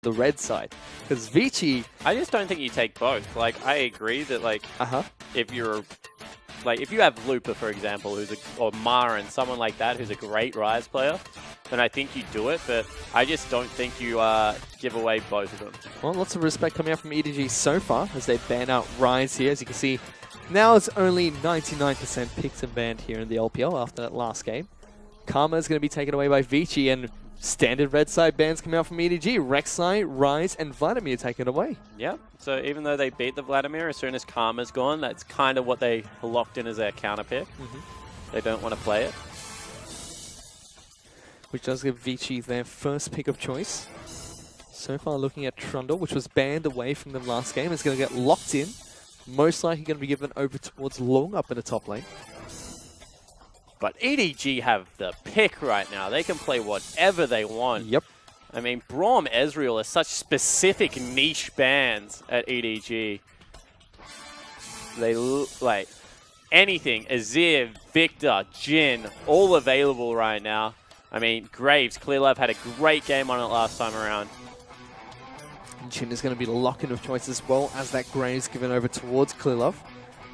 the red side. Because Vici... I just don't think you take both. Like, I agree that, like, if you're... Like, if you have Looper, for example, or Marin, someone like that, who's a great Ryze player, then I think you do it, but I just don't think you give away both of them. Well, lots of respect coming out from EDG so far as they ban out Ryze here. As you can see, now it's only 99% picked and banned here in the LPL after that last game. Karma is going to be taken away by Vici, and standard red side bans coming out from EDG. Rek'Sai, Ryze, and Vladimir taken away. Yeah, so even though they beat the Vladimir, as soon as Karma's gone, that's kind of what they locked in as their counter pick. They don't want to play it. Which does give Vici their first pick of choice. So far looking at Trundle, which was banned away from them last game, is going to get locked in. Most likely going to be given over towards Loong up in the top lane. But EDG have the pick right now. They can play whatever they want. Yep. I mean, Braum, Ezreal are such specific niche bans at EDG. They like anything. Azir, Victor, Jhin, all available right now. I mean, Graves, clearlove had a great game on it last time around. Jhin is going to be the lock-in of choice as well as that Graves given over towards clearlove.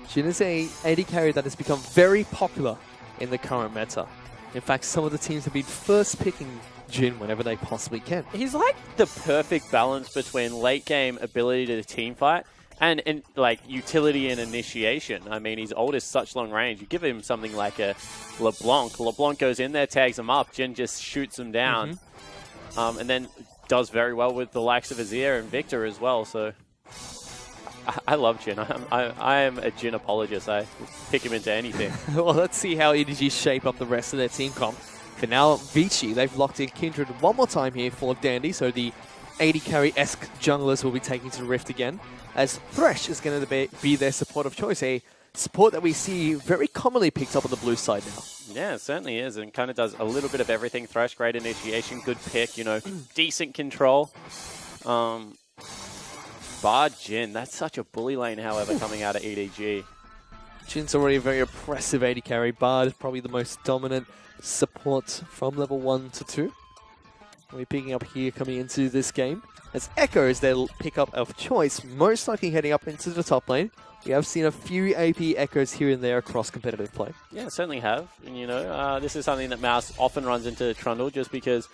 Jhin is a AD carry that has become very popular in the current meta. In fact, some of the teams have been first picking Jhin whenever they possibly can. He's like the perfect balance between late game ability to team fight and like utility and initiation. I mean, his ult is such long range. You give him something like a LeBlanc. LeBlanc goes in there, tags him up. Jhin just shoots him down. And then does very well with the likes of Azir and Victor as well. So I love Jhin. I am a Jhin apologist. I pick him into anything. Well, let's see how EDG shape up the rest of their team comp. For now, Vici, they've locked in Kindred one more time here for Dandy, so the AD carry-esque junglers will be taking to the Rift again, as Thresh is going to be their support of choice, a support that we see very commonly picked up on the blue side now. Yeah, it certainly is, and kind of does a little bit of everything. Thresh, great initiation, good pick, you know, decent control. Bard Jhin, that's such a bully lane, however, coming out of EDG. Jin's already a very oppressive AD carry. Bard is probably the most dominant support from level 1 to 2. We're picking up here coming into this game. As Ekko is their pickup of choice, most likely heading up into the top lane. We have seen a few AP Echoes here and there across competitive play. Yeah, certainly have. And, you know, this is something that Mouse often runs into Trundle just because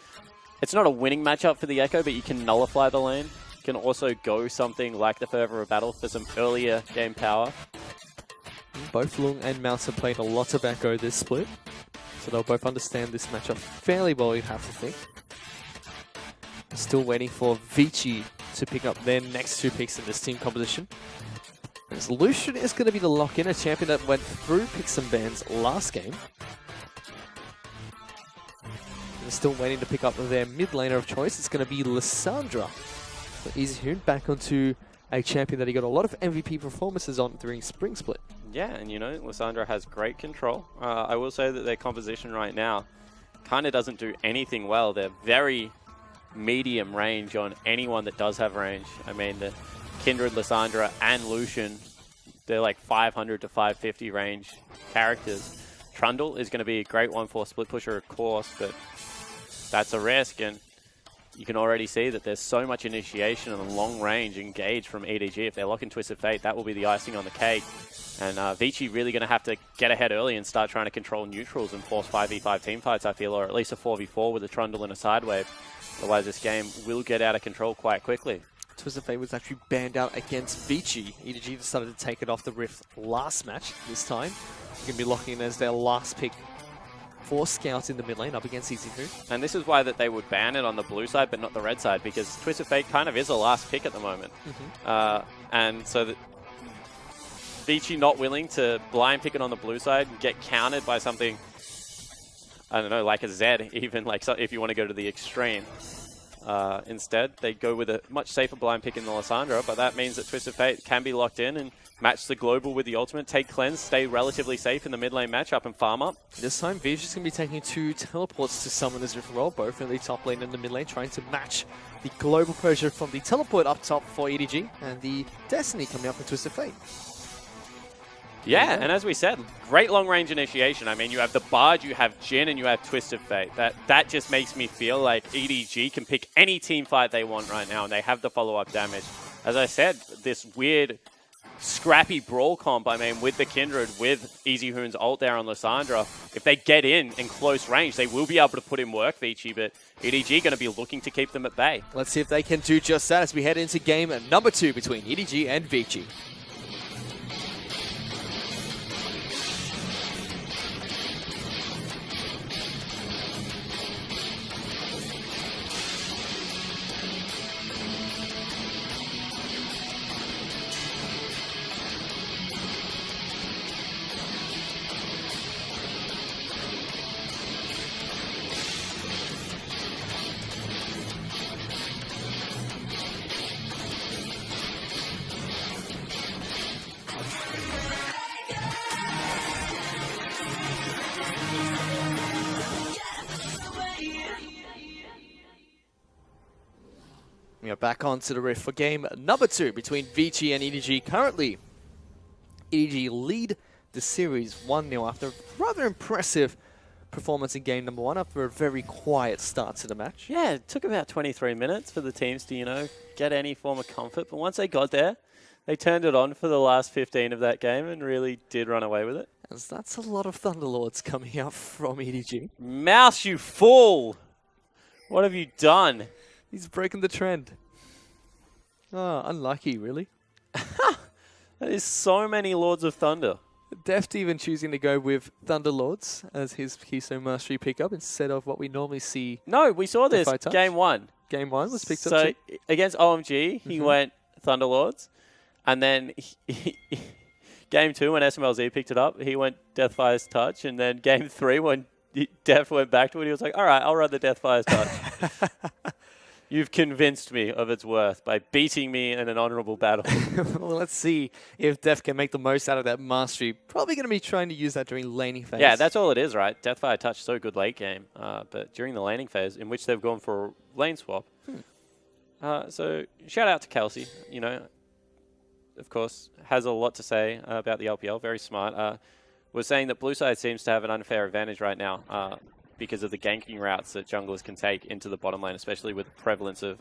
it's not a winning matchup for the Ekko, but you can nullify the lane. You can also go something like the Fervor of Battle for some earlier game power. Both Loong and Mouse have played a lot of Ekko this split, so they'll both understand this matchup fairly well, you'd have to think. Still waiting for Vici to pick up their next two picks in this team composition. As Lucian is going to be the lock-in, a champion that went through picks and bans last game. They're still waiting to pick up their mid laner of choice. It's going to be Lissandra. So Easyhoon back onto a champion that he got a lot of MVP performances on during Spring Split. Yeah, and you know, Lissandra has great control. I will say that their composition right now kind of doesn't do anything well. They're very medium range on anyone that does have range. I mean, the Kindred, Lissandra, and Lucian, they're like 500 to 550 range characters. Trundle is going to be a great one for Split Pusher, of course, but that's a risk, and you can already see that there's so much initiation and long range engage from EDG. If they lock in Twisted Fate, that will be the icing on the cake. And Vici really going to have to get ahead early and start trying to control neutrals and force 5v5 teamfights, I feel, or at least a 4v4 with a Trundle and a Sidewave. Otherwise, this game will get out of control quite quickly. Twisted Fate was actually banned out against Vici. EDG decided to take it off the Rift last match this time. They're going to be locking in as their last pick for Scouts in the mid lane up against Easyhoon. And this is why that they would ban it on the blue side but not the red side, because Twisted Fate kind of is a last pick at the moment. And so that Vici not willing to blind pick it on the blue side and get countered by something, I don't know, like a Zed, even like if you want to go to the extreme. Instead, they go with a much safer blind pick in the Lissandra, but that means that Twisted Fate can be locked in and match the global with the ultimate, take cleanse, stay relatively safe in the mid lane matchup and farm up. This time, Vici's going to be taking two teleports to summon this different role, both in the top lane and the mid lane, trying to match the global pressure from the teleport up top for EDG and the Destiny coming up with Twisted Fate. Yeah, and as we said, great long-range initiation. I mean, you have the Bard, you have Jhin, and you have Twisted Fate. That just makes me feel like EDG can pick any team fight they want right now, and they have the follow-up damage. As I said, this weird, scrappy brawl comp, I mean, with the Kindred, with Easyhoon's ult there on Lissandra, if they get in close range, they will be able to put in work, Vici, but EDG going to be looking to keep them at bay. Let's see if they can do just that as we head into game number 2 between EDG and Vici. We are back onto the rift for game number 2 between Vici and EDG. Currently, EDG lead the series 1-0 after a rather impressive performance in game number 1 after a very quiet start to the match. Yeah, it took about 23 minutes for the teams to, you know, get any form of comfort. But once they got there, they turned it on for the last 15 of that game and really did run away with it. As that's a lot of Thunderlords coming out from EDG. Mouse, you fool! What have you done? He's breaking the trend. Oh, unlucky, really. That is so many Lords of Thunder. Deft even choosing to go with Thunderlords as his Keystone Mastery pickup instead of what we normally see. No, we saw this game 1. Game 1 was picked up So against OMG, he went Thunderlords. And then game 2, when SMLZ picked it up, he went Deathfire's Touch. And then game 3, when Deft went back to it, he was like, all right, I'll run the Deathfire's Touch. You've convinced me of its worth by beating me in an honorable battle. Well, let's see if Deft can make the most out of that mastery. Probably going to be trying to use that during laning phase. Yeah, that's all it is, right? Deathfire Touch, so good late game. But during the laning phase, in which they've gone for a lane swap. So shout out to Kelsey, you know, of course, has a lot to say about the LPL. Very smart. Was saying that Blue Side seems to have an unfair advantage right now. Because of the ganking routes that junglers can take into the bottom lane, especially with the prevalence of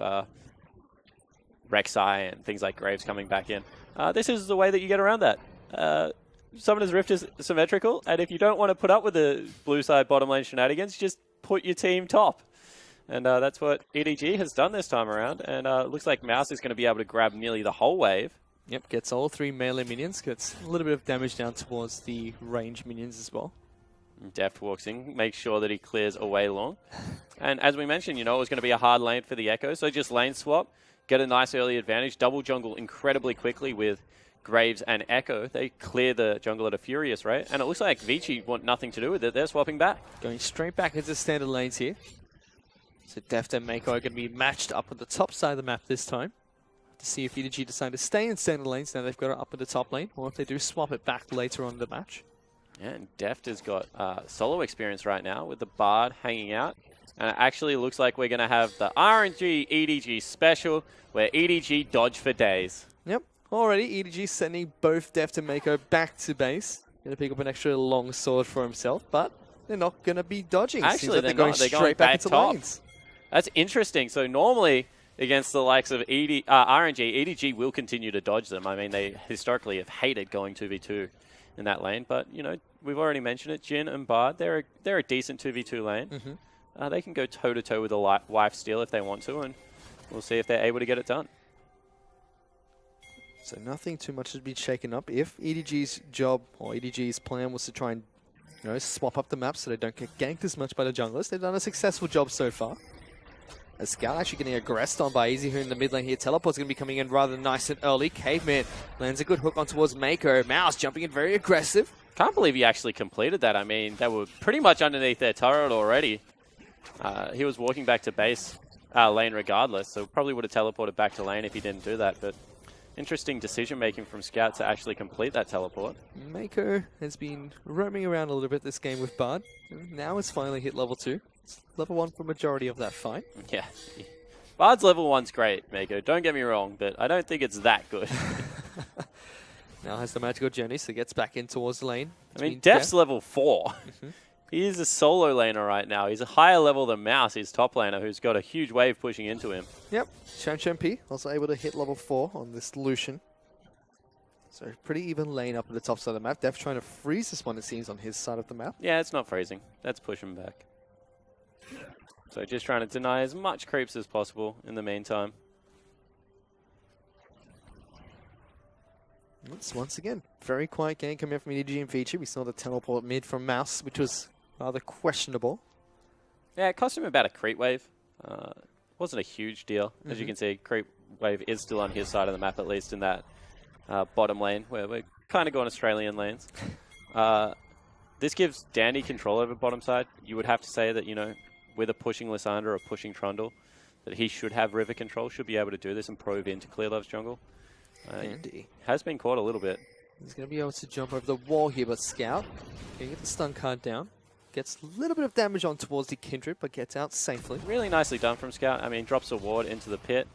Rek'Sai and things like Graves coming back in. This is the way that you get around that. Summoner's Rift is symmetrical, and if you don't want to put up with the blue side bottom lane shenanigans, just put your team top. And that's what EDG has done this time around, and it looks like Mouse is going to be able to grab nearly the whole wave. Yep, gets all 3 melee minions, gets a little bit of damage down towards the range minions as well. Deft walks in, makes sure that he clears away Loong. And as we mentioned, you know, it was going to be a hard lane for the Ekko, so just lane swap, get a nice early advantage, double jungle incredibly quickly with Graves and Ekko. They clear the jungle at a furious rate, and it looks like Vici want nothing to do with it. They're swapping back. Going straight back into standard lanes here. So Deft and meiko are going to be matched up on the top side of the map this time. To see if EDG decide to stay in standard lanes, now they've got it up in the top lane, or if they do swap it back later on in the match. Yeah, and Deft has got solo experience right now with the Bard hanging out. And it actually looks like we're going to have the RNG EDG special where EDG dodge for days. Yep, already EDG sending both Deft and meiko back to base. Going to pick up an extra long sword for himself, but they're not going to be dodging. Actually, like they're going straight back into top. lanes. That's interesting. So normally against the likes of RNG, EDG will continue to dodge them. I mean, they historically have hated going 2v2 in that lane, but, you know, we've already mentioned it. Jhin and Bard, they're a decent 2v2 lane. They can go toe-to-toe with a wife steal if they want to, and we'll see if they're able to get it done. So nothing too much has been shaken up. If EDG's job or EDG's plan was to try and, you know, swap up the map so they don't get ganked as much by the junglers, they've done a successful job so far. A Scout actually getting aggressed on by Easyhoon in the mid lane here. Teleport's going to be coming in rather nice and early. Caveman lands a good hook on towards meiko. Mouse jumping in very aggressive. Can't believe he actually completed that. I mean, they were pretty much underneath their turret already. He was walking back to base lane regardless, so probably would have teleported back to lane if he didn't do that. But interesting decision-making from Scout to actually complete that teleport. Meiko has been roaming around a little bit this game with Bard. Now it's finally hit level 2. It's level 1 for majority of that fight. Yeah. Bard's level 1's great, Meiko. Don't get me wrong, but I don't think it's that good. Now has the magical journey, so gets back in towards the lane. I mean, Deft's level 4. Mm-hmm. He is a solo laner right now. He's a higher level than Mouse, his top laner, who's got a huge wave pushing into him. Yep. XuanXuanPI also able to hit level 4 on this Lucian. So pretty even lane up at the top side of the map. Deft trying to freeze this one, it seems, on his side of the map. Yeah, it's not freezing. That's pushing back. So just trying to deny as much creeps as possible in the meantime. It's once again, very quiet game coming up from EDG and Vici. We saw the teleport mid from Mouse, which was rather questionable. Yeah, it cost him about a creep wave. Wasn't a huge deal. As you can see, creep wave is still on his side of the map, at least in that bottom lane, where we're kind of going Australian lanes. This gives Dandy control over bottom side. You would have to say that, you know, with a pushing Lissandra or pushing Trundle, that he should have river control, should be able to do this and probe into clearlove's jungle. Dandy Has been caught a little bit. He's going to be able to jump over the wall here, but Scout can get the stun card down. Gets a little bit of damage on towards the Kindred, but gets out safely. Really nicely done from Scout. I mean, drops a ward into the pit.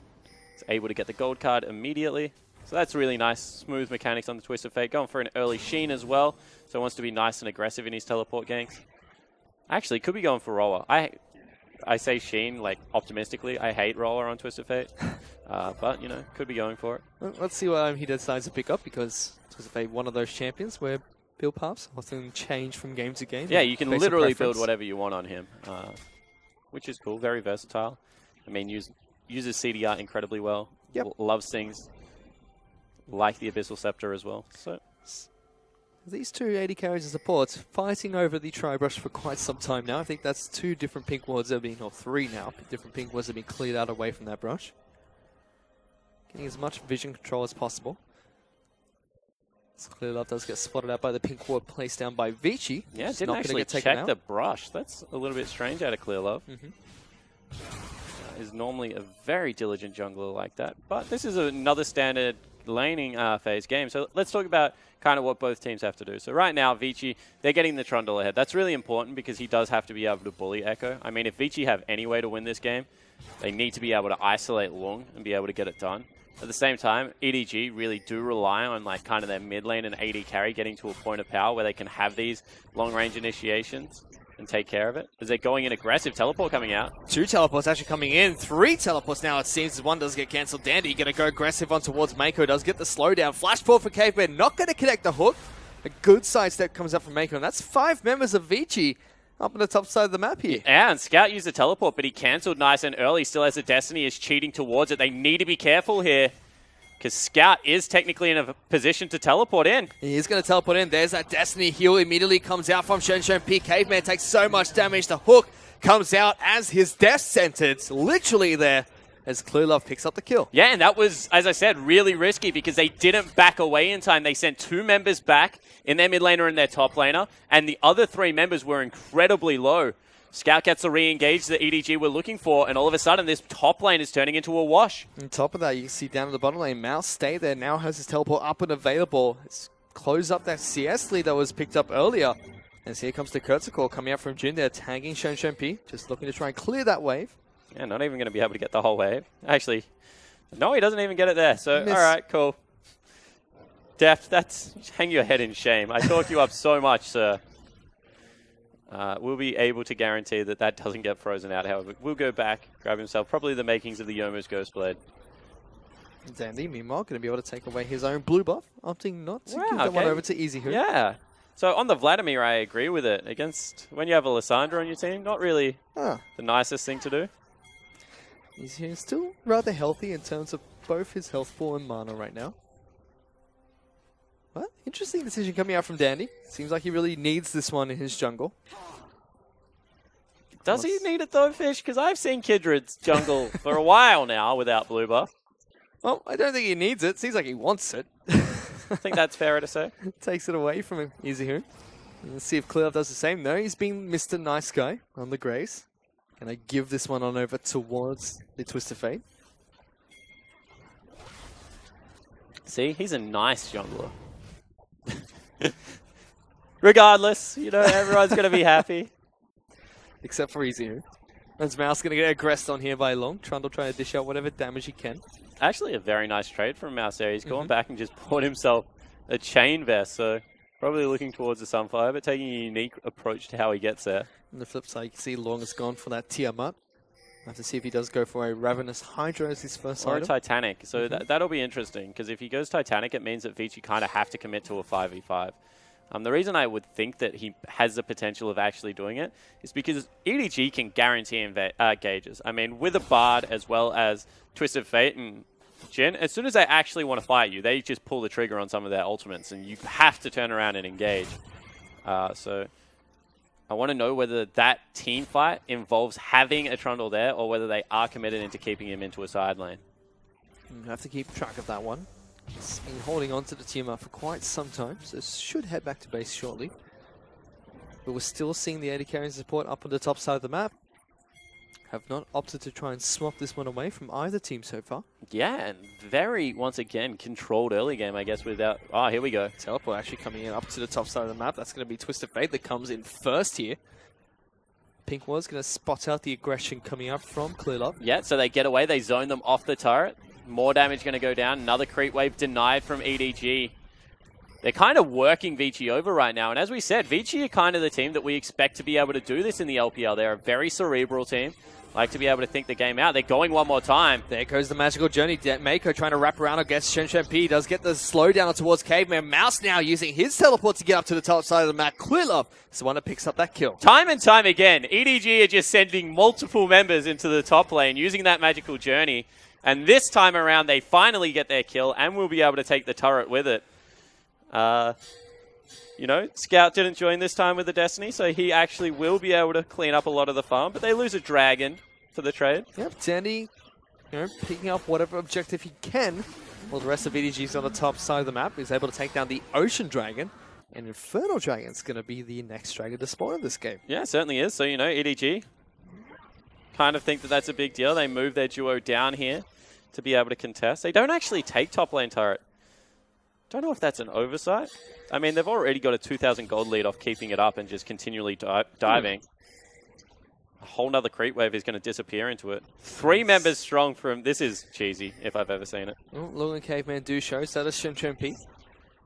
He's able to get the gold card immediately. So that's really nice. Smooth mechanics on the Twist of Fate. Going for an early Jhin as well. So he wants to be nice and aggressive in his teleport ganks. Actually, could be going for Roller. I say Jhin, like, optimistically. I hate Roller on Twist of Fate. But, you know, could be going for it. Well, let's see what he decides to pick up, because Twist of Fate, one of those champions where build paths often change from game to game. Yeah, you can literally build whatever you want on him, which is cool. Very versatile. I mean, uses CDR incredibly well. Yep. Loves things like the Abyssal Scepter as well. So these two AD carries and supports fighting over the Tri-Brush for quite some time now. I think that's 2 different pink wards that have been, or 3 now, different pink wards that have been cleared out away from that brush. Getting as much vision control as possible. So clearlove does get spotted out by the pink ward placed down by Vici. Yeah, didn't actually check the brush. That's a little bit strange out of clearlove. Is normally a very diligent jungler like that. But this is another standard laning phase game. So let's talk about kind of what both teams have to do. So right now, Vici, they're getting the Trundle ahead. That's really important because he does have to be able to bully Ekko. I mean, if Vici have any way to win this game, they need to be able to isolate Loong and be able to get it done. At the same time, EDG really do rely on like kind of their mid lane and AD carry getting to a point of power where they can have these long-range initiations and take care of it. As they're going in aggressive, teleport coming out. 2 teleports actually coming in. 3 teleports now, it seems, as one does get cancelled. Dandy going to go aggressive on towards meiko. Does get the slowdown. Flash pull for caveMan. Not going to connect the hook. A good sidestep comes up from meiko. And that's 5 members of Vici up on the top side of the map here. Yeah, and Scout used the teleport, but he cancelled nice and early. Still has a Destiny, is cheating towards it. They need to be careful here, because Scout is technically in a position to teleport in. He is going to teleport in. There's that Destiny heal. Immediately comes out from XuanXuanPI. caveMan takes so much damage. The hook comes out as his death sentence literally there as clearlove picks up the kill. Yeah, and that was, as I said, really risky because they didn't back away in time. They sent 2 members back in their mid laner and their top laner, and the other 3 members were incredibly low. Scout gets the re-engage that EDG were looking for, and all of a sudden this top lane is turning into a wash. On top of that, you can see down at the bottom lane, Mouse stay there, now has his teleport up and available. It's close up that CS lead that was picked up earlier. As here comes the Kurtzakor coming out from Jhin there, tagging XuanXuanPI, just looking to try and clear that wave. Yeah, not even going to be able to get the whole wave. Actually, no, he doesn't even get it there. So, all right, cool. Deft, that's hang your head in shame. I talked you up so much, sir. We'll be able to guarantee that that doesn't get frozen out, however. We'll go back, grab himself, probably the makings of the Yomu's Ghostblade. Dandy, meanwhile, going to be able to take away his own blue buff, opting not to give that one over to Easyhoon. Yeah. So on the Vladimir, I agree with it. Against, when you have a Lissandra on your team, not really the nicest thing to do. Easyhoon still rather healthy in terms of both his health pool and mana right now. Well, interesting decision coming out from Dandy. Seems like he really needs this one in his jungle. Does he need it though, Fish? Because I've seen Kindred's jungle for a while now without blue buff. Well, I don't think he needs it. Seems like he wants it. I think that's fair to say. Takes it away from him, Easyhoon. Let's see if clearlove does the same. No, he's been Mr. Nice Guy on the Grace. Can I give this one on over towards the Twist of Fate? See, he's a nice jungler. Regardless, you know, everyone's going to be happy. Except for Easyhoon. As Mouse going to get aggressed on here by Loong. Trundle trying to dish out whatever damage he can. Actually, a very nice trade from Mouse there. He's gone back and just poured himself a chain vest, so probably looking towards the Sunfire, but taking a unique approach to how he gets there. On the flip side, you can see Loong has gone for that Tiamat. Have to see if he does go for a Ravenous Hydra as his first Or item. a Titanic, so that'll be interesting, because if he goes Titanic, it means that Vici kind of have to commit to a 5v5. The reason I would think that he has the potential of actually doing it is because EDG can guarantee engages. I mean, with a Bard as well as Twisted Fate and Jhin, as soon as they actually want to fight you, they just pull the trigger on some of their ultimates, and you have to turn around and engage. So I want to know whether that team fight involves having a Trundle there, or whether they are committed into keeping him into a side lane. You have to keep track of that one. He's been holding on to the Tiamat for quite some time, so should head back to base shortly. But we're still seeing the AD carrying support up on the top side of the map. Have not opted to try and swap this one away from either team so far. Yeah, and very, once again, controlled early game, I guess, without... Oh, here we go. Teleport actually coming in up to the top side of the map. That's going to be Twisted Fate that comes in first here. Pink was going to spot out the aggression coming up from clearlove. Yeah, so they get away. They zone them off the turret. More damage going to go down. Another creep wave denied from EDG. They're kind of working Vici over right now. And as we said, Vici are kind of the team that we expect to be able to do this in the LPL. They're a very cerebral team. Like to be able to think the game out. They're going one more time. There goes the magical journey. Meiko trying to wrap around against XuanXuanPI. Does get the slowdown towards caveMan. Mouse now using his teleport to get up to the top side of the map. clearlove is the one that picks up that kill. Time and time again, EDG are just sending multiple members into the top lane using that magical journey. And this time around, they finally get their kill and will be able to take the turret with it. You know, Scout didn't join this time with the Destiny, so he actually will be able to clean up a lot of the farm. But they lose a dragon for the trade. Yep, Dandy, picking up whatever objective he can. While the rest of EDG's on the top side of the map. He's able to take down the Ocean Dragon. And Infernal Dragon's going to be the next dragon to spawn in this game. Yeah, it certainly is. So, you know, EDG kind of think that that's a big deal. They move their duo down here to be able to contest. They don't actually take top lane turret. Don't know if that's an oversight. I mean, they've already got a 2,000 gold lead off keeping it up and just continually diving. A whole nother creep wave is going to disappear into it. 3 members strong from... This is cheesy, if I've ever seen it. Well, Loong and Caveman do show, so does XuanXuanPI.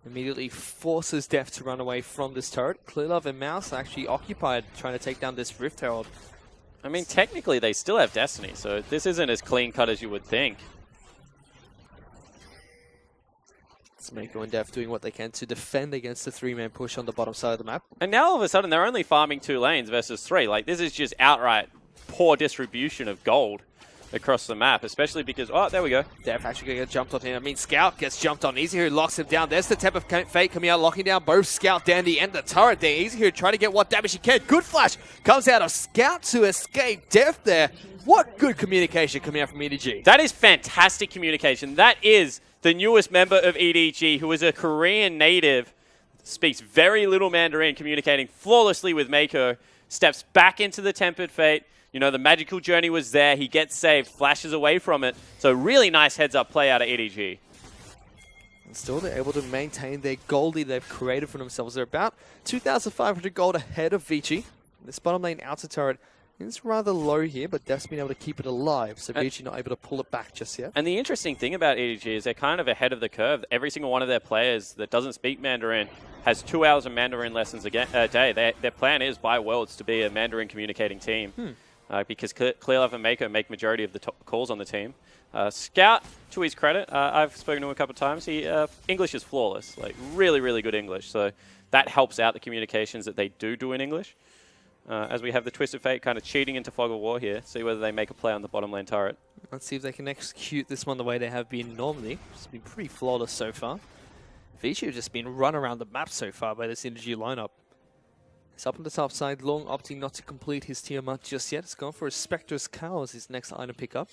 Immediately forces Deft to run away from this turret. clearlove and Mouse are actually occupied trying to take down this Rift Herald. I mean, technically, they still have Destiny, so this isn't as clean cut as you would think. It's meiko and Deft doing what they can to defend against the 3-man push on the bottom side of the map. And now all of a sudden they're only farming 2 lanes versus 3. Like, this is just outright poor distribution of gold across the map, especially because... Oh, there we go. Deft actually going to get jumped on him. I mean, Scout gets jumped on. Easyhoon locks him down. There's the Temp of Fate coming out, locking down both Scout, Dandy, and the turret there. Easyhoon trying to get what damage he can. Good flash comes out of Scout to escape Deft there. What good communication coming out from EDG. That is fantastic communication. That is the newest member of EDG, who is a Korean native, speaks very little Mandarin, communicating flawlessly with meiko, steps back into the Tempered Fate. You know, the magical journey was there. He gets saved, flashes away from it. So really nice heads-up play out of EDG. And still, they're able to maintain their goldie they've created for themselves. They're about 2,500 gold ahead of Vici. This bottom lane outer turret is rather low here, but Deft's been able to keep it alive, so Vici not able to pull it back just yet. And the interesting thing about EDG is they're kind of ahead of the curve. Every single one of their players that doesn't speak Mandarin has 2 hours of Mandarin lessons a day. Their plan is, by Worlds, to be a Mandarin communicating team. Because clearlove and meiko make majority of the calls on the team. Scout, to his credit, I've spoken to him a couple of times. English is flawless, like really, really good English. So that helps out the communications that they do in English. As we have the Twisted Fate kind of cheating into Fog of War here. See whether they make a play on the bottom lane turret. Let's see if they can execute this one the way they have been normally. It's been pretty flawless so far. Vici have just been run around the map so far by this EDG lineup. It's up on the top side. Loong opting not to complete his Tiamat just yet. It's gone for a Spectre's Cowl as his next item pickup.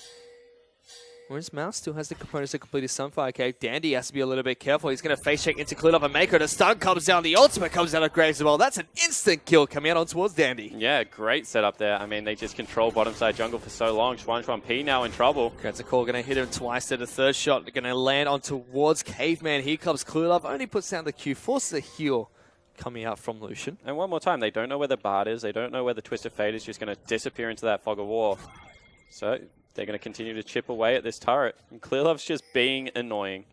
Whereas Mouse still has the components to complete his Sunfire Cave. Dandy has to be a little bit careful. He's going to face check into clearlove and meiko. The stun comes down. The ultimate comes out of Graves as well. That's an instant kill coming out on towards Dandy. Yeah, great setup there. I mean, they just control bottom side jungle for so long. XuanXuanPI now in trouble. That's a call. Going to hit him twice to the third shot. Going to land on towards caveman. Here comes clearlove. Only puts down the Q. Forces a heal coming out from Lucian. And one more time, they don't know where the Bard is. They don't know where the Twisted Fate is just going to disappear into that Fog of War. So they're going to continue to chip away at this turret. And clearlove's just being annoying.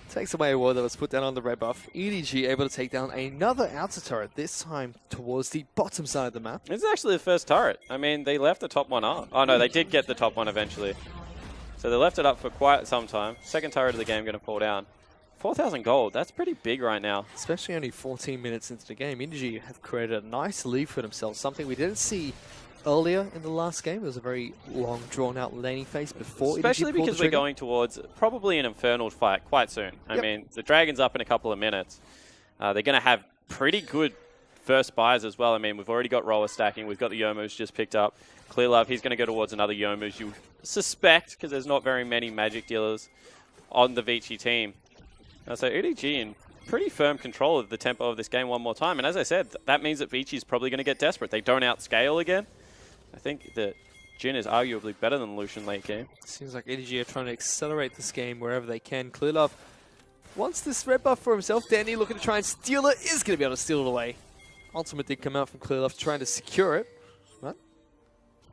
Takes away a ward that was put down on the red buff. EDG able to take down another outer turret, this time towards the bottom side of the map. This is actually the first turret. I mean, they left the top one up. Oh no, they did get the top one eventually. So they left it up for quite some time. Second turret of the game going to fall down. 4,000 gold, that's pretty big right now. Especially only 14 minutes into the game. EDG have created a nice lead for themselves, something we didn't see earlier in the last game. It was a very long, drawn-out laning phase before Especially EDG pulled because the we're trigger. going towards probably an Infernal fight quite soon. I mean, the Dragon's up in a couple of minutes. They're going to have pretty good first buys as well. I mean, we've already got roller stacking. We've got the Youmuu's just picked up. clearlove, he's going to go towards another Youmuu's, you suspect, because there's not very many magic dealers on the Vici team. So EDG in pretty firm control of the tempo of this game one more time. And as I said, that means that Vici's probably going to get desperate. They don't outscale again. I think that Jhin is arguably better than Lucian late game. Seems like EDG are trying to accelerate this game wherever they can. clearlove wants this red buff for himself. Danny looking to try and steal it. Is going to be able to steal it away. Ultimate did come out from clearlove trying to secure it. But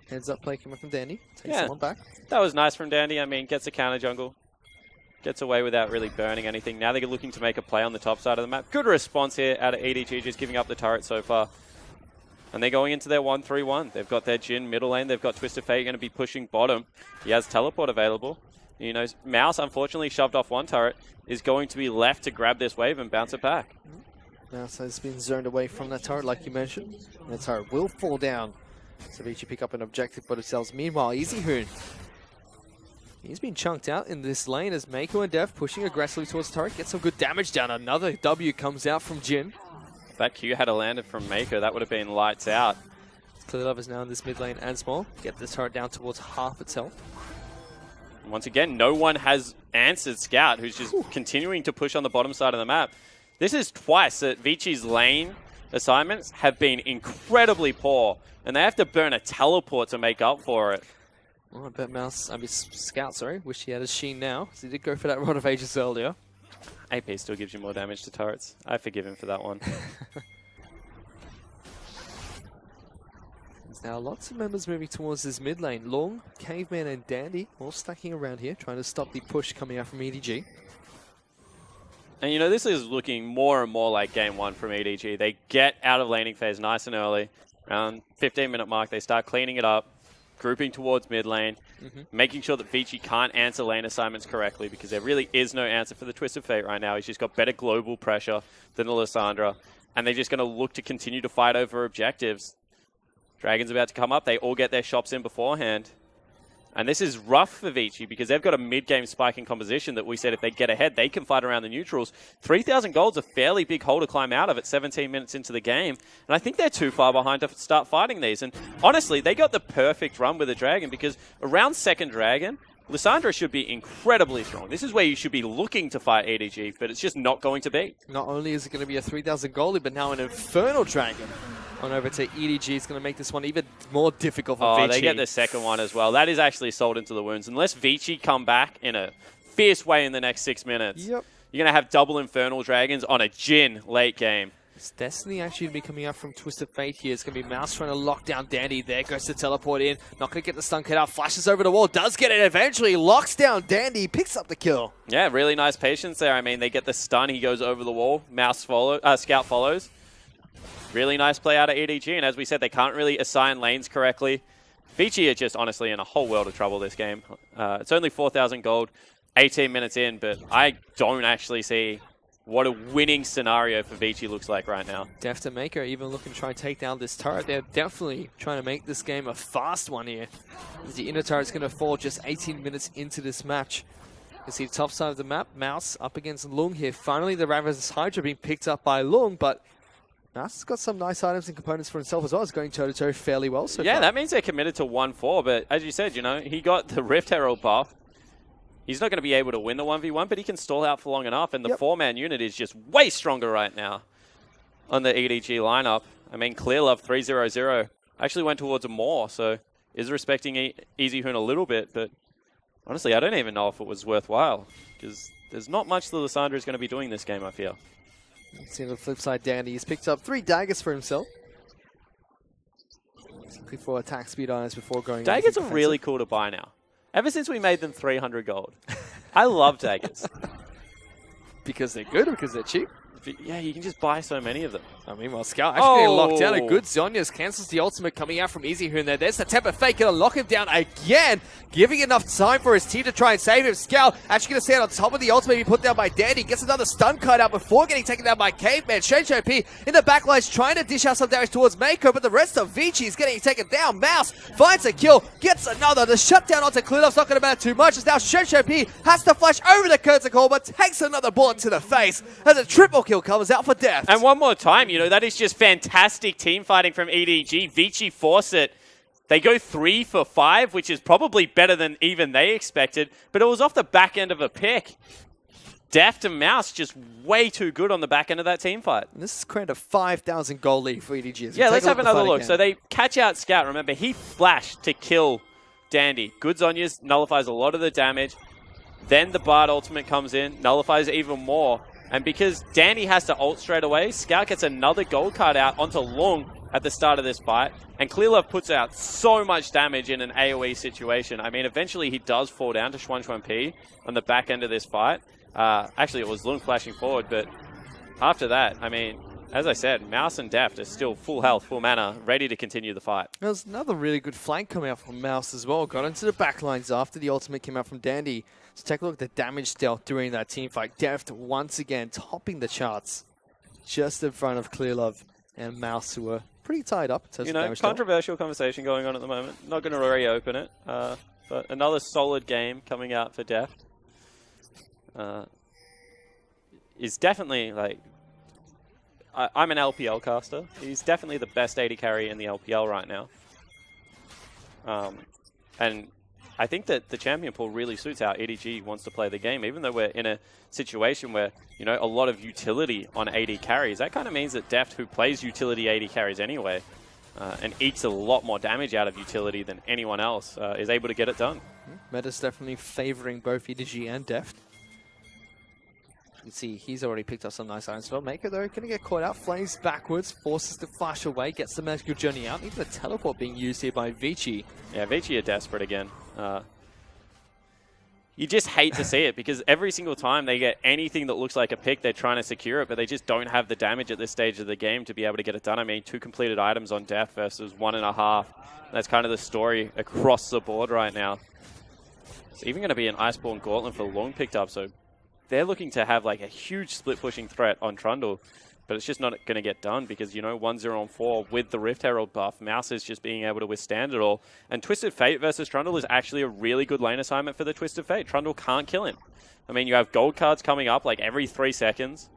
heads up play coming from Danny. Takes someone back. That was nice from Dandy. I mean, gets a counter jungle. Gets away without really burning anything. Now they're looking to make a play on the top side of the map. Good response here out of EDG, just giving up the turret so far. And they're going into their 1-3-1. They've got their Jhin middle lane. They've got Twisted Fate going to be pushing bottom. He has teleport available. You know, Mouse, unfortunately, shoved off one turret, is going to be left to grab this wave and bounce it back. Mouse has been zoned away from that turret, like you mentioned. And that turret will fall down. So Vici pick up an objective for themselves. Meanwhile, Easyhoon, he's been chunked out in this lane as meiko and deft pushing aggressively towards the turret. Get some good damage down. Another W comes out from Jhin. If that Q had landed from meiko, that would have been lights out. clearlove is now in this mid lane and small. Get the turret down towards half its health. Once again, no one has answered Scout, who's just continuing to push on the bottom side of the map. This is twice that Vici's lane assignments have been incredibly poor, and they have to burn a teleport to make up for it. Well, I bet Scout, sorry. Wish he had his Sheen now, because he did go for that Rod of Ages earlier. AP still gives you more damage to turrets. I forgive him for that one. There's now lots of members moving towards this mid lane. Loong, caveman, and Dandy all stacking around here, trying to stop the push coming out from EDG. And you know, this is looking more and more like game one from EDG. They get out of laning phase nice and early. Around 15-minute mark, they start cleaning it up, grouping towards mid lane, making sure that Vici can't answer lane assignments correctly, because there really is no answer for the Twisted Fate right now. He's just got better global pressure than the Lissandra, and they're just going to look to continue to fight over objectives. Dragon's about to come up. They all get their shops in beforehand. And this is rough for Vici because they've got a mid-game spike in composition that we said if they get ahead, they can fight around the neutrals. 3,000 gold's a fairly big hole to climb out of at 17 minutes into the game. And I think they're too far behind to start fighting these. And honestly, they got the perfect run with the Dragon because around second Dragon, Lissandra should be incredibly strong. This is where you should be looking to fight EDG, but it's just not going to be. Not only is it going to be a 3,000 goalie, but now an Infernal Dragon on over to EDG is going to make this one even more difficult for Vici. They get the second one as well. That is actually sold into the wounds. Unless Vici come back in a fierce way in the next 6 minutes, you're going to have double Infernal Dragons on a Jhin late game. It's Destiny actually to be coming out from Twisted Fate here. It's going to be Mouse trying to lock down Dandy. There goes the teleport in. Not going to get the stun cut out. Flashes over the wall. Does get it eventually. Locks down Dandy. Picks up the kill. Yeah, really nice patience there. I mean, they get the stun. He goes over the wall. Scout follows. Really nice play out of EDG. And as we said, they can't really assign lanes correctly. Vici are just honestly in a whole world of trouble this game. It's only 4,000 gold, 18 minutes in, but I don't actually see what a winning scenario for Vici looks like right now. Deft and meiko even looking to try and take down this turret. They're definitely trying to make this game a fast one here. The inner turret's going to fall just 18 minutes into this match. You can see the top side of the map. Mouse up against Loong here. Finally, the Ravagous Hydra being picked up by Loong, but Mouse has got some nice items and components for himself as well. It's going toe-to-toe fairly well so far. Yeah, that means they're committed to 1-4, but as you said, you know, he got the Rift Herald buff. He's not going to be able to win the 1v1, but he can stall out for long enough, and the 4-man unit is just way stronger right now on the EDG lineup. I mean, clearlove 3-0-0 actually went towards a more, so is respecting Easyhoon a little bit, but honestly, I don't even know if it was worthwhile, because there's not much the Lissandra is going to be doing this game, I feel. See on the flip side, Dandy, he's picked up 3 daggers for himself. Looking for attack speed items before going. Daggers are really cool to buy now. Ever since we made them 300 gold. I love daggers. Because they're good or because they're cheap? Yeah, you can just buy so many of them. I mean, well, Scout actually getting locked down. A good Zhonya's cancels the ultimate coming out from Easyhoon there. There's the temper fake, gonna lock him down again, giving enough time for his team to try and save him. Scout actually gonna stand on top of the ultimate, be put down by Dandy, gets another stun card out before getting taken down by Caveman. XuanXuanPI in the backlines trying to dish out some damage towards meiko, but the rest of Vici is getting taken down. Mouse finds a kill, gets another. The shutdown onto clearlove's not gonna matter too much, as now XuanXuanPI has to flash over the curtain call, but takes another bullet to the face as a triple kill comes out for deft. And one more time, you know, that is just fantastic team fighting from EDG. Vici force it. They go 3 for 5, which is probably better than even they expected, but it was off the back end of a pick. Deft and Mouse just way too good on the back end of that team fight. And this has created a 5,000 goal lead for EDG. Yeah, let's have another look. So they catch out Scout. Remember, he flashed to kill Dandy. Good Zhonya's nullifies a lot of the damage. Then the Bard ultimate comes in, nullifies even more. And because Dandy has to ult straight away, Scout gets another gold card out onto Loong at the start of this fight. And clearlove puts out so much damage in an AoE situation. I mean, eventually he does fall down to XuanXuanPI on the back end of this fight. Actually, it was Loong flashing forward, but after that, I mean, as I said, Mouse and Deft are still full health, full mana, ready to continue the fight. There was another really good flank coming out from Mouse as well. Got into the backlines after the ultimate came out from Dandy. So take a look at the damage dealt during that team fight. Deft once again topping the charts, just in front of clearlove and Mouse, who were pretty tied up. You know, controversial conversation going on at the moment. Not going to reopen it, but another solid game coming out for Deft. Is definitely, like, I'm an LPL caster. He's definitely the best AD carry in the LPL right now. And I think that the champion pool really suits how EDG wants to play the game, even though we're in a situation where, you know, a lot of utility on AD carries. That kind of means that Deft, who plays utility AD carries anyway, and eats a lot more damage out of utility than anyone else, is able to get it done. Meta's definitely favoring both EDG and Deft. You can see he's already picked up some nice items as well. meiko, though, going to get caught out. Flames backwards, forces to flash away, gets the magical journey out. Even a teleport being used here by Vici. Yeah, Vici are desperate again. You just hate to see it, because every single time they get anything that looks like a pick, they're trying to secure it, but they just don't have the damage at this stage of the game to be able to get it done. I mean, 2 completed items on Deft versus 1.5. That's kind of the story across the board right now. It's even going to be an Iceborne Gauntlet for Loong picked up, so they're looking to have like a huge split-pushing threat on Trundle, but it's just not going to get done because, you know, 1-0 on 4 with the Rift Herald buff, Mouse is just being able to withstand it all. And Twisted Fate versus Trundle is actually a really good lane assignment for the Twisted Fate. Trundle can't kill him. I mean, you have gold cards coming up like every 3 seconds.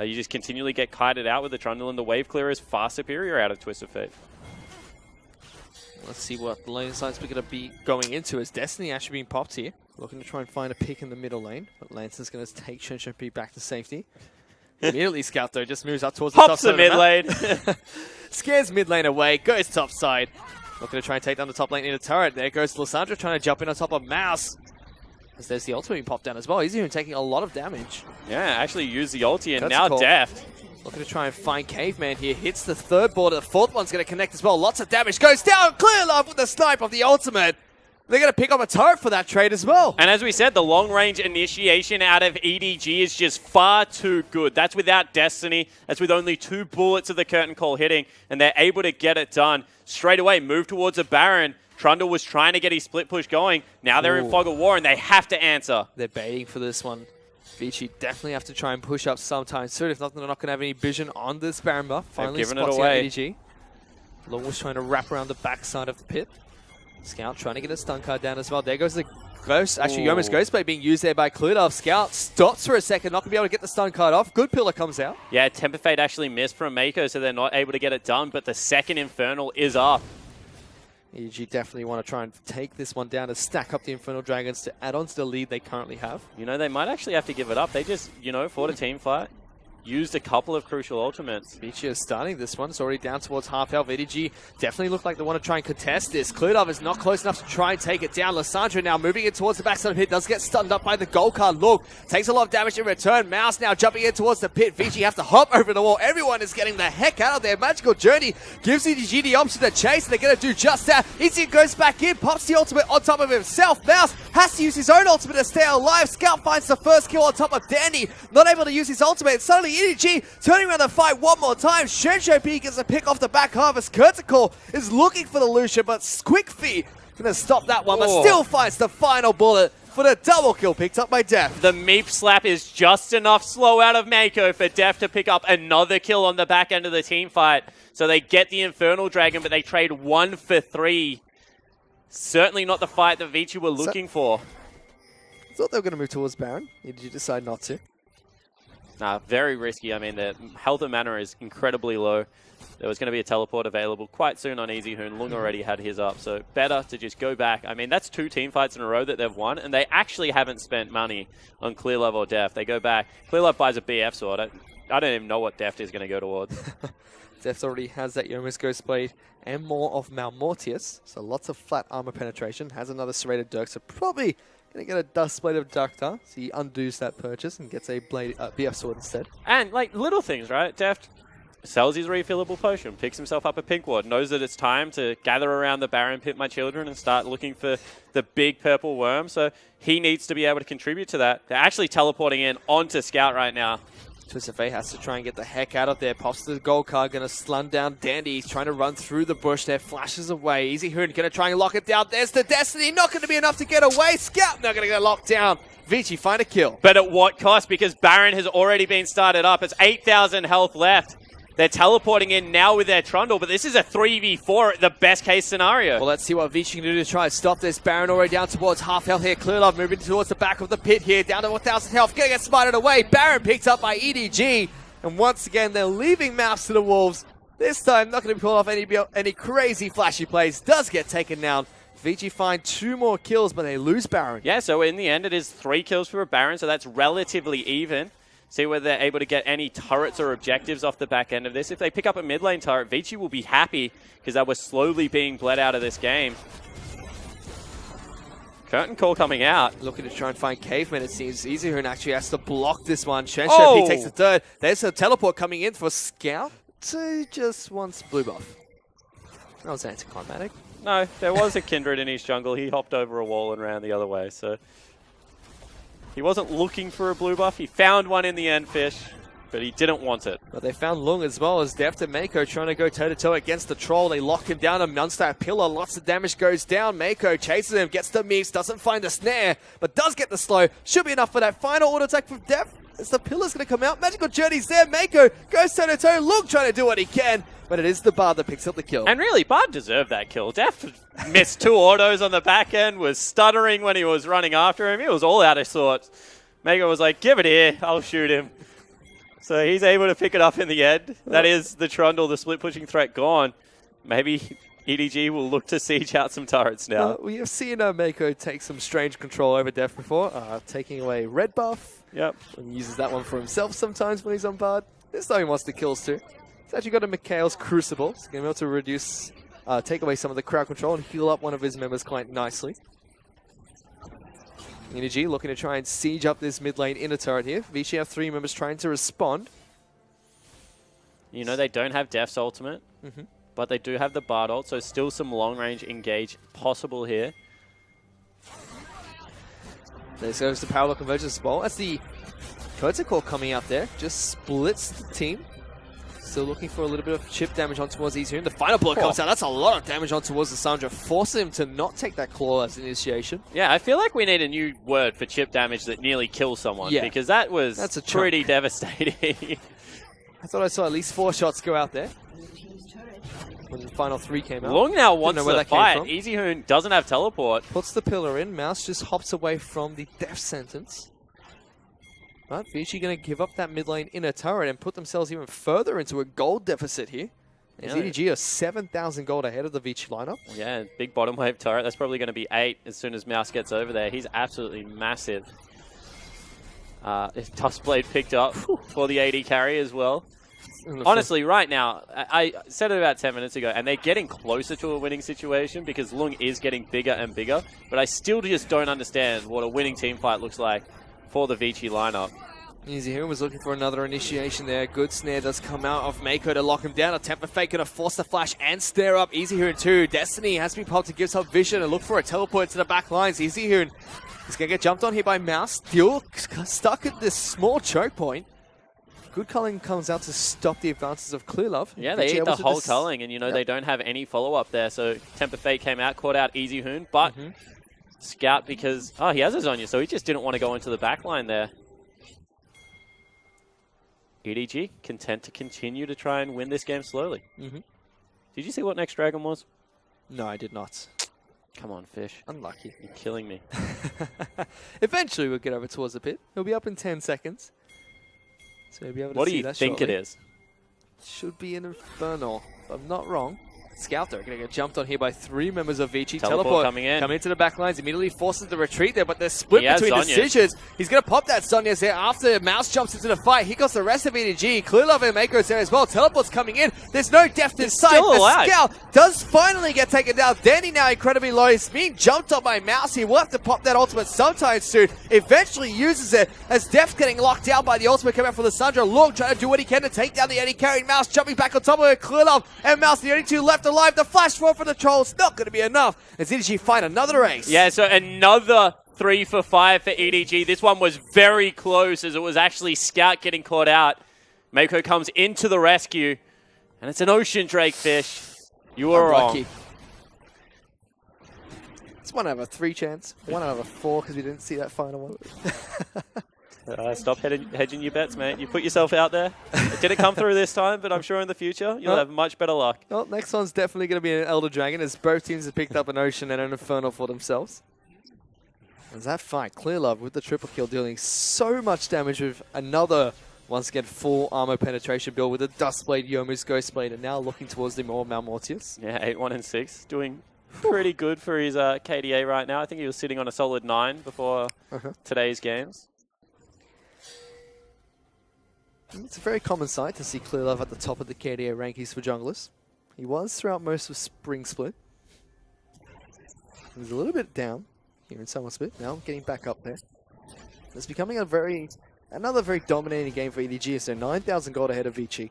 You just continually get kited out with the Trundle, and the wave clear is far superior out of Twisted Fate. Let's see what the lane assignments we're going to be going into, as Destiny actually being popped here. Looking to try and find a pick in the middle lane, but Lanson's going to take XuanXuanPI back to safety. Immediately, Scout, though, just moves up towards the top Pops side. the mid lane. Scares mid lane away, goes top side. Looking to try and take down the top lane in a turret. There goes Lissandra trying to jump in on top of Mouse. As there's the ultimate being popped down as well. He's even taking a lot of damage. Yeah, actually used the ulti, and now Deft. Looking to try and find caveman here. Hits the third border. The fourth one's going to connect as well. Lots of damage. Goes down. clearlove with the snipe of the ultimate. They're going to pick up a turret for that trade as well. And as we said, the long-range initiation out of EDG is just far too good. That's without Destiny. That's with only 2 bullets of the curtain call hitting, and they're able to get it done. Straight away, move towards a Baron. Trundle was trying to get his split push going. Now they're in Fog of War, and they have to answer. They're baiting for this one. Vici definitely have to try and push up sometime soon. If not, they're not going to have any vision on this Baron buff. Finally giving it spotting away. EDG. Loong was trying to wrap around the backside of the pit. Scout trying to get a stun card down as well. There goes the Ghost. Actually, Yoma's Ghost Blade being used there by clearlove. Scout stops for a second, not going to be able to get the stun card off. Good pillar comes out. Yeah, Temper Fate actually missed from meiko, so they're not able to get it done, but the second Infernal is up. EDG definitely want to try and take this one down to stack up the Infernal Dragons to add on to the lead they currently have. You know, they might actually have to give it up. They just, you know, fought a team fight, used a couple of crucial ultimates. Vici is starting this one. It's already down towards half health. EDG definitely look like they want to try and contest this. clearlove is not close enough to try and take it down. Lissandra now moving it towards the backside of the pit. Does get stunned up by the gold card. Loong takes a lot of damage in return. Mouse now jumping in towards the pit. Vici have to hop over the wall. Everyone is getting the heck out of there. Magical Journey gives EDG the option to chase. And they're going to do just that. Easyhoon goes back in, pops the ultimate on top of himself. Mouse has to use his own ultimate to stay alive. Scout finds the first kill on top of Danny. Not able to use his ultimate. And suddenly EDG turning around the fight one more time. XuanXuanPI gets a pick off the back harvest. Kurtikal is looking for the Lucian, but Quick Feet gonna stop that one, but still finds the final bullet for the double kill picked up by deft. The meep slap is just enough slow out of meiko for deft to pick up another kill on the back end of the team fight. So they get the Infernal Dragon, but they trade 1 for 3. Certainly not the fight that Vici were looking for. I thought they were going to move towards Baron. Did you decide not to? Nah, very risky. I mean, their health and mana is incredibly low. There was going to be a teleport available quite soon on Easyhoon. Loong already had his up, so better to just go back. I mean, that's 2 team fights in a row that they've won, and they actually haven't spent money on clearlove or deft. They go back. clearlove buys a BF sword. I don't even know what deft is going to go towards. Deft already has that Yoma's Ghost Blade and more of Malmortius, so lots of flat armor penetration. Has another Serrated Dirk, so probably going to get a Dust Blade of Darktar, so he undoes that purchase and gets a blade, BF sword instead. And, like, little things, right? Deft sells his refillable potion, picks himself up a pink ward, knows that it's time to gather around the Baron Pit, my children, and start looking for the big purple worm. So he needs to be able to contribute to that. They're actually teleporting in onto Scout right now. XuanXuanPI has to try and get the heck out of there. Pops the gold card, going to slun down Dandy. He's trying to run through the bush there, flashes away. Easyhoon going to try and lock it down. There's the Destiny, not going to be enough to get away. Scout not going to get locked down. Vici find a kill. But at what cost? Because Baron has already been started up. It's 8,000 health left. They're teleporting in now with their Trundle, but this is a 3v4 at the best case scenario. Well, let's see what Vici can do to try and stop this. Baron already down towards half health here. clearlove moving towards the back of the pit here, down to 1,000 health. Gonna get smited away. Baron picked up by EDG. And once again, they're leaving Mouse to the Wolves. This time, not going to be called off any crazy flashy plays. Does get taken down. Vici find 2 more kills, but they lose Baron. Yeah, so in the end, it is 3 kills for a Baron, so that's relatively even. See whether they're able to get any turrets or objectives off the back end of this. If they pick up a mid lane turret, Vici will be happy because they were slowly being bled out of this game. Curtain call coming out. Looking to try and find caveman, it seems. Easyhoon actually has to block this one. XuanXuanPI takes the third. There's a teleport coming in for Scout. He just wants blue buff. That was anticlimactic. No, there was a Kindred in his jungle. He hopped over a wall and ran the other way, so he wasn't looking for a blue buff. He found one in the end, Fish, but he didn't want it. But they found Loong as well as deft and meiko trying to go toe-to-toe against the troll. They lock him down, a Munster pillar. Lots of damage goes down. meiko chases him, gets the memes, doesn't find the snare, but does get the slow. Should be enough for that final auto attack from deft. As the pillar's going to come out. Magical Journey's there. meiko goes toe-to-toe. Loong trying to do what he can, but it is the Bard that picks up the kill. And really, Bard deserved that kill. Deft missed 2 autos on the back end, was stuttering when he was running after him. He was all out of sorts. meiko was like, give it here, I'll shoot him. So he's able to pick it up in the end. That is the Trundle, the split pushing threat gone. Maybe EDG will look to siege out some turrets now. We have seen meiko take some strange control over deft before, taking away red buff. Yep. And uses that one for himself sometimes when he's on Bard. This time he wants the kills too. He's actually got a Mikhail's Crucible, so he's going to be able to reduce, take away some of the crowd control and heal up one of his members quite nicely. EDG looking to try and siege up this mid lane inner turret here. Vici have 3 members trying to respond. You know, they don't have Deft's ultimate, but they do have the Bard ult, so still some long range engage possible here. There goes the Power Convergence as well. That's the Kurtikal coming out there. Just splits the team. Still looking for a little bit of chip damage on towards Easyhoon. The final blow comes out. That's a lot of damage on towards Lissandra. Forcing him to not take that claw as initiation. Yeah, I feel like we need a new word for chip damage that nearly kills someone. Yeah, because that was pretty devastating. I thought I saw at least 4 shots go out there when the final 3 came out. Loong now wants to fight. Easyhoon doesn't have teleport. Puts the pillar in. Mouse just hops away from the death sentence. But Vici going to give up that mid lane inner turret and put themselves even further into a gold deficit here. As EDG are 7,000 gold ahead of the Vici lineup. Yeah, big bottom wave turret. That's probably going to be 8 as soon as Mouse gets over there. He's absolutely massive. Dustblade picked up for the AD carry as well. Honestly, right now, I said it about 10 minutes ago, and they're getting closer to a winning situation because Loong is getting bigger and bigger, but I still just don't understand what a winning team fight looks like for the Vici lineup. Easyhoon was looking for another initiation there. Good snare does come out of meiko to lock him down. A temper fake going to force the flash and snare up Easyhoon too. Destiny has been popped to give some vision and look for a teleport to the back lines. Easyhoon is going to get jumped on here by Mouse. Still stuck at this small choke point. Good culling comes out to stop the advances of clearlove. Yeah, they eat the whole culling, and you know they don't have any follow-up there. So Temper Fate came out, caught out Easyhoon, but Scout because he has his Zonya, so he just didn't want to go into the back line there. EDG content to continue to try and win this game slowly. Did you see what next dragon was? No, I did not. Come on, Fish. Unlucky. You're killing me. Eventually we'll get over towards the pit. He'll be up in 10 seconds. So you'll be able to what do see you that think shortly. it is? Should be an Infernal, if I'm not wrong. Scout, though, going to get jumped on here by 3 members of Vici. Teleport coming in. Coming into the back lines, immediately forces the retreat there, but they're split between Zonyas. decisions. He's going to pop that Zonya's there after Mouse jumps into the fight. He got the rest of EDG. clearlove and meiko's there as well. Teleport's coming in. There's no deft in sight. The Scout does finally get taken down. Danny now incredibly low. He's being jumped up by Mouse. He will have to pop that ultimate sometime soon. Eventually uses it as Deft's getting locked down by the ultimate coming out for Lissandra. Loong trying to do what he can to take down the AD carry. Mouse jumping back on top of it. clearlove and Mouse, the only 2 left alive. The flash for the Trolls, not going to be enough as EDG find another ace. Yeah, so another 3 for 5 for EDG. This one was very close as it was actually Scout getting caught out. meiko comes into the rescue, and it's an Ocean Drake Fish. You were wrong. It's 1 out of a 3 chance. 1 out of a 4 because we didn't see that final one. Stop hedging your bets, mate. You put yourself out there. It didn't come through this time, but I'm sure in the future you'll have much better luck. Well, next one's definitely going to be an Elder Dragon as both teams have picked up an Ocean and an Infernal for themselves. As that fight, clearlove with the triple kill dealing so much damage with another, once again, full armor penetration build with a Dustblade, Yomu's Ghostblade, and now looking towards the more Malmortius. Yeah, 8-1 and 6, doing pretty good for his KDA right now. I think he was sitting on a solid 9 before today's games. It's a very common sight to see clearlove at the top of the KDA rankings for junglers. He was throughout most of Spring Split. He's a little bit down here in Summer Split. Now getting back up there. It's becoming another very dominating game for EDG. So 9,000 gold ahead of Vici.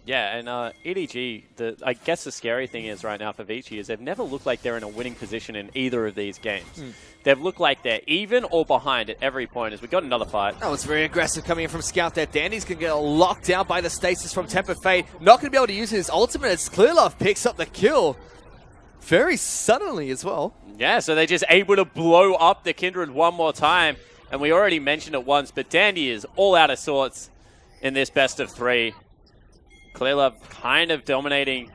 Yeah, and EDG, I guess the scary thing is right now for Vici is they've never looked like they're in a winning position in either of these games. They've looked like they're even or behind at every point as we got another fight. Oh, it's very aggressive coming in from Scout there. Danny's going to get locked down by the stasis from Temper Fate. Not going to be able to use his ultimate as clearlove picks up the kill. Very suddenly as well. Yeah, so they're just able to blow up the Kindred one more time. And we already mentioned it once, but Dandy is all out of sorts in this best of 3. clearlove kind of dominating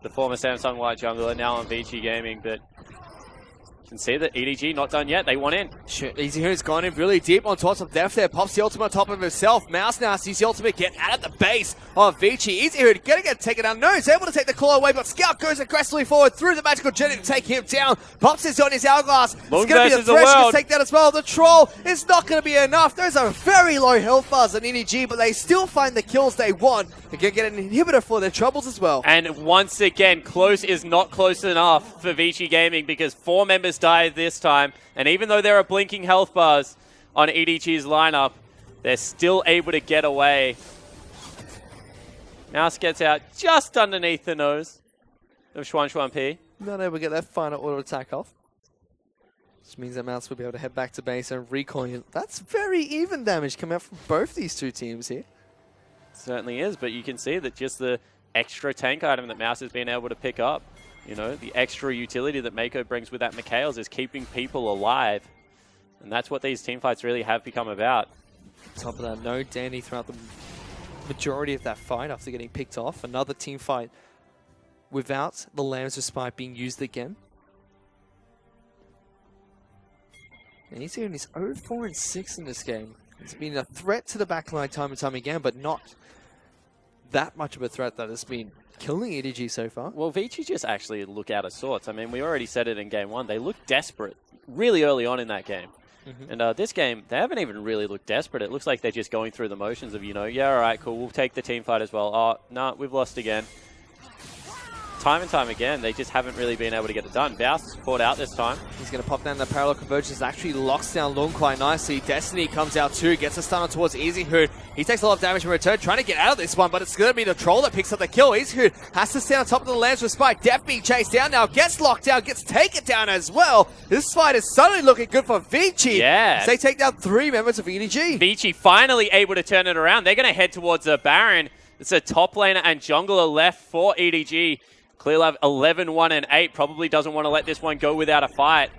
the former Samsung White jungler, now on Vici Gaming, but you can see that EDG not done yet. They want in. Shit, Easyhoon's gone in really deep on top of deft there. Pops the ultimate on top of himself. Mouse now sees the ultimate get out of the base of Vici. Easyhoon gonna get taken down. No, he's able to take the claw away, but Scout goes aggressively forward through the magical Jhin to take him down. Pops his on his hourglass. Loong It's gonna be a versus the Thresh world. to take that as well. The troll is not gonna be enough. Those are very low health bars on EDG, but they still find the kills they want. They're gonna get an inhibitor for their troubles as well. And once again, close is not close enough for Vici Gaming because 4 members died this time. And even though there are blinking health bars on EDG's lineup, they're still able to get away. Mouse gets out just underneath the nose of XuanXuanPI. Not able to get that final auto attack off. Which means that Mouse will be able to head back to base and recoil. That's very even damage coming out from both these 2 teams here. Certainly is, but you can see that just the extra tank item that Mouse has been able to pick up, you know, the extra utility that meiko brings with that Mikhail's is keeping people alive. And that's what these teamfights really have become about. Top of that, no Danny throughout the majority of that fight after getting picked off. Another team fight without the Lamb's Respite being used again. And he's doing his 0-4 and 6 in this game. It's been a threat to the backline time and time again, but not that much of a threat that has been killing EDG so far. Well, Vici just actually look out of sorts. I mean, we already said it in game 1. They looked desperate really early on in that game. And this game, they haven't even really looked desperate. It looks like they're just going through the motions of, yeah, all right, cool, we'll take the team fight as well. Oh, no, we've lost again. Time and time again, they just haven't really been able to get it done. Baus caught out this time. He's going to pop down the parallel convergence. Actually locks down Loong quite nicely. Destiny comes out too, gets a stun on towards Easyhoon. He takes a lot of damage in return, trying to get out of this one, but it's going to be the troll that picks up the kill. Easyhoon has to stay on top of the lands with Spike. Deft being chased down now, gets locked down, gets taken down as well. This fight is suddenly looking good for Vici. Yeah. As they take down 3 members of EDG. Vici finally able to turn it around. They're going to head towards the Baron. It's a top laner and jungler left for EDG. clearlove 11-1-8 probably doesn't want to let this one go without a fight.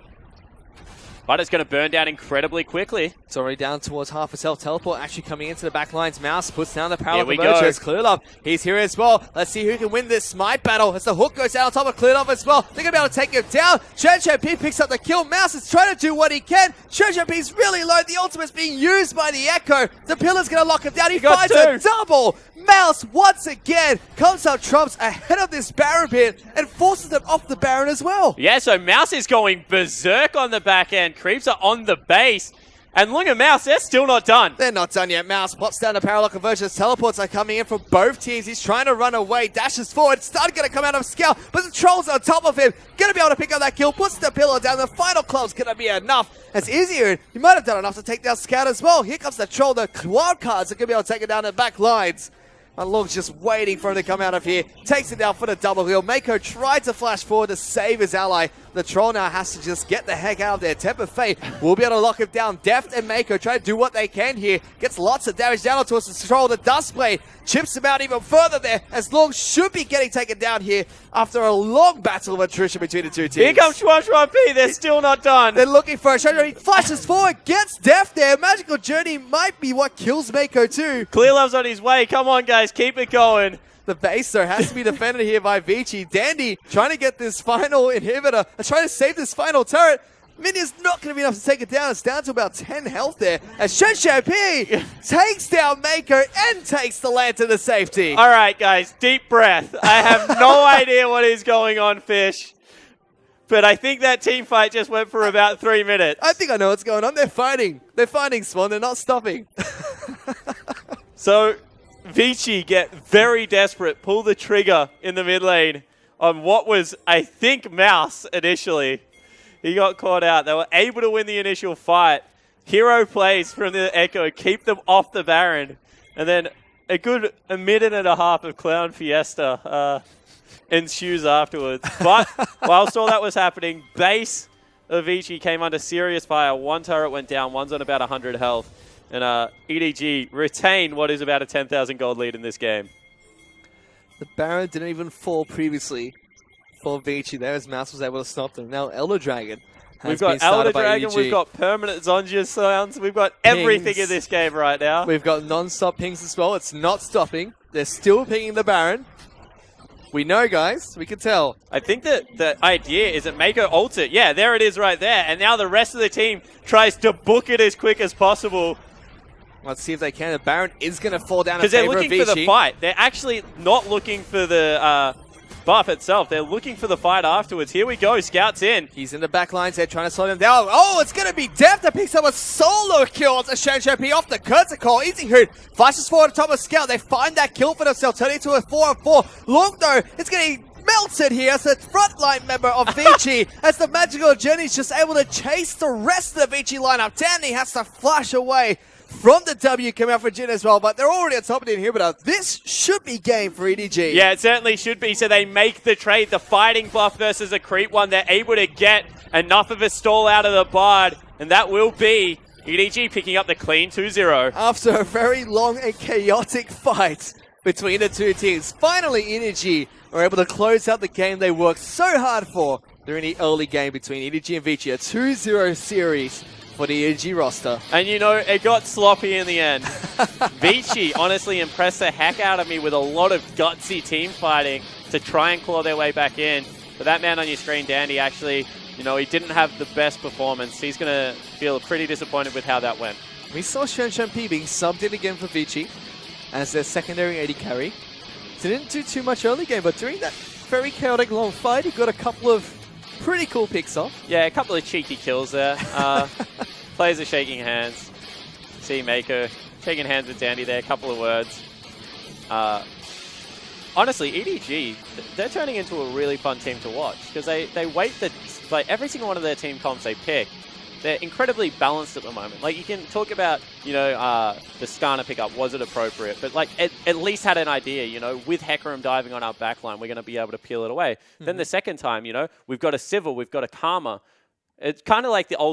But it's going to burn down incredibly quickly. It's already down towards half a health. Teleport actually coming into the back lines. Mouse puts down the parallel Here we convergence. clearlove, he's here as well. Let's see who can win this smite battle as the hook goes down on top of clearlove as well. They're going to be able to take him down. XuanXuanPI picks up the kill. Mouse is trying to do what he can. XuanXuanPI's really low. The ultimate's being used by the Ekko. The pillar's going to lock him down. He finds a double. Mouse once again comes up trumps ahead of this Baron pit and forces them off the Baron as well. Yeah, so Mouse is going berserk on the back end. Creeps are on the base. And look at Mouse, they're still not done. They're not done yet. Mouse pops down the parallel convergence. Teleports are coming in from both teams. He's trying to run away. Dashes forward. Stun going to come out of scale, but the troll's on top of him. Going to be able to pick up that kill. Puts the pillar down. The final club's going to be enough. As Easyhoon, he might have done enough to take down Scout as well. Here comes the troll. The wild cards are going to be able to take it down the back lines. And Loong's just waiting for him to come out of here. Takes it down for the double heal. Meiko tried to flash forward to save his ally. The troll now has to just get the heck out of there. Temper Fate will be able to lock him down. Deft and Meiko try to do what they can here. Gets lots of damage down towards the troll. The Dust Blade chips him out even further there, as Loong should be getting taken down here after a long battle of attrition between the two teams. Here comes XuanXuanPI. They're still not done. They're looking for a shot. He flashes forward, gets Deft there. Magical Journey might be what kills Meiko too. clearlove's on his way. Come on, guys. Keep it going. The base, though, has to be defended here by Vici. Dandy trying to get this final inhibitor, trying to save this final turret. Minion's not going to be enough to take it down. It's down to about 10 health there. As XuanXuanPI takes down Meiko and takes the lantern to safety. All right, guys, deep breath. I have no idea what is going on, Fish. But I think that team fight just went for about 3 minutes. I think I know what's going on. They're fighting. They're fighting, Swan. They're not stopping. So Vici get very desperate, pull the trigger in the mid lane on what was, I think, Mouse initially. He got caught out. They were able to win the initial fight. Hero plays from the Ekko, keep them off the Baron. And then a good minute and a half of Clown Fiesta ensues afterwards. But whilst all that was happening, base of Vici came under serious fire. One turret went down, one's on about 100 health. And EDG retained what is about a 10,000 gold lead in this game. The Baron didn't even fall previously for Vici there, as Mouse was able to stop them. Now Elder Dragon has been started by EDG. Elder Dragon, we've got permanent Zonja sounds, we've got everything in this game right now. We've got non-stop pings as well. It's not stopping. They're still pinging the Baron. We know, guys. We can tell. I think that the idea is that Meiko ults it. Yeah, there it is right there. And now the rest of the team tries to book it as quick as possible. Let's see if they can. The Baron is going to fall down in because they're favor of looking Vici. for the fight. They're actually not looking for the buff itself. They're looking for the fight afterwards. Here we go. Scout's in. He's in the back lines. They're trying to slow him down. Oh, it's going to be Deft that picks up a solo kill. It's a XuanXuanPI off the curtain call. Easyhoon flashes forward on top of Scout. They find that kill for themselves, turning into a 4-on-4. Loong, though, it's getting melted here as a frontline member of Vici, as the Magical Journey is just able to chase the rest of the Vici lineup. Danny has to flash away from the W coming out for Jhin as well, but they're already on top of the inhibitor. This should be game for EDG. Yeah, it certainly should be. So they make the trade, the fighting buff versus a creep one. They're able to get enough of a stall out of the Bard, and that will be EDG picking up the clean 2-0. After a very long and chaotic fight between the two teams, finally EDG are able to close out the game they worked so hard for during the early game between EDG and Vici, a 2-0 series for the EDG roster. And you know, it got sloppy in the end. Vici honestly impressed the heck out of me with a lot of gutsy team fighting to try and claw their way back in. But that man on your screen, Dandy, actually, you know, he didn't have the best performance. He's going to feel pretty disappointed with how that went. We saw XuanXuanPI being subbed in again for Vici as their secondary AD carry. Didn't do too much early game, but during that very chaotic long fight, he got a couple of pretty cool picks off. Yeah, a couple of cheeky kills there. players are shaking hands. See meiko shaking hands with Dandy there, a couple of words. Honestly, EDG, they're turning into a really fun team to watch because they wait like every single one of their team comps they pick, they're incredibly balanced at the moment. Like you can talk about, you know, the Skarner pickup, was it appropriate? But like at least had an idea, you know, with Hecarim diving on our backline, we're going to be able to peel it away. Then the second time, you know, we've got a Civil, we've got a Karma. It's kind of like the old